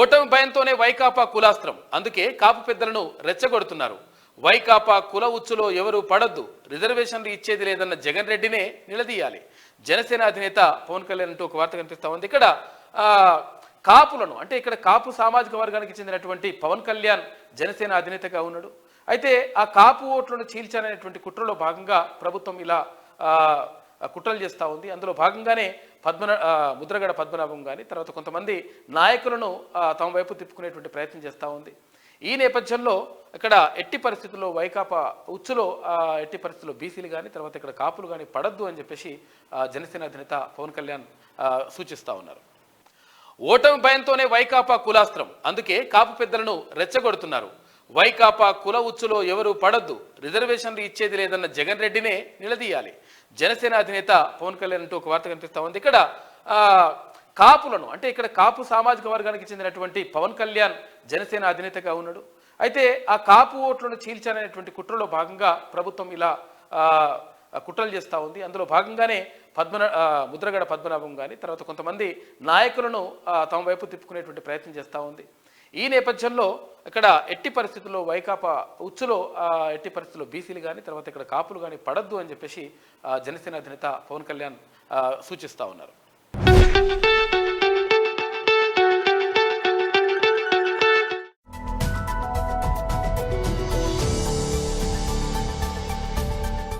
ఓటమి భయంతోనే వైకాపా కులాస్త్రం. అందుకే కాపు పెద్దలను రెచ్చగొడుతున్నారు. వైకాపా కుల ఉచ్చులో ఎవరు పడొద్దు, రిజర్వేషన్లు ఇచ్చేది లేదన్న జగన్ రెడ్డినే నిలదీయాలి. జనసేన అధినేత పవన్ కళ్యాణ్ అంటూ ఒక వార్త కనిపిస్తా ఉంది. ఇక్కడ కాపులను అంటే ఇక్కడ కాపు సామాజిక వర్గానికి చెందినటువంటి పవన్ కళ్యాణ్ జనసేన అధినేతగా ఉన్నాడు. అయితే ఆ కాపు ఓట్లను చీల్చాలనేటువంటి కుట్రలో భాగంగా ప్రభుత్వం ఇలా కుట్రలు చేస్తూ ఉంది. అందులో భాగంగానే ముద్రగడ పద్మనాభం కానీ తర్వాత కొంతమంది నాయకులను తమ వైపు తిప్పుకునేటువంటి ప్రయత్నం చేస్తూ ఉంది. ఈ నేపథ్యంలో ఇక్కడ ఎట్టి పరిస్థితుల్లో వైకాపా ఉచ్చులో ఎట్టి పరిస్థితుల్లో బీసీలు కానీ తర్వాత ఇక్కడ కాపులు కానీ పడద్దు అని చెప్పేసి జనసేన అధినేత పవన్ కళ్యాణ్ సూచిస్తూ ఉన్నారు. ఓటమి భయంతోనే వైకాపా కులాస్త్రం. అందుకే కాపు పెద్దలను రెచ్చగొడుతున్నారు. వైకాపా కుల ఉచ్చులో ఎవరు పడొద్దు, రిజర్వేషన్లు ఇచ్చేది లేదన్న జగన్ రెడ్డినే నిలదీయాలి. జనసేన అధినేత పవన్ కళ్యాణ్ అంటూ ఒక వార్త కనిపిస్తా ఉంది. ఇక్కడ కాపులను అంటే ఇక్కడ కాపు సామాజిక వర్గానికి చెందినటువంటి పవన్ కళ్యాణ్ జనసేన అధినేతగా ఉన్నాడు. అయితే ఆ కాపు ఓట్లను చీల్చాలనేటువంటి కుట్రలో భాగంగా ప్రభుత్వం ఇలా కుట్రలు చేస్తూ ఉంది. అందులో భాగంగానే ముద్రగడ పద్మనాభం కానీ తర్వాత కొంతమంది నాయకులను తమ వైపు తిప్పుకునేటువంటి ప్రయత్నం చేస్తూ ఉంది. ఈ నేపథ్యంలో ఇక్కడ ఎట్టి పరిస్థితుల్లో వైకాపా ఉచ్చులో ఎట్టి పరిస్థితుల్లో బీసీలు కానీ తర్వాత ఇక్కడ కాపులు కానీ పడద్దు అని చెప్పేసి జనసేన అధినేత పవన్ కళ్యాణ్ సూచిస్తూ ఉన్నారు.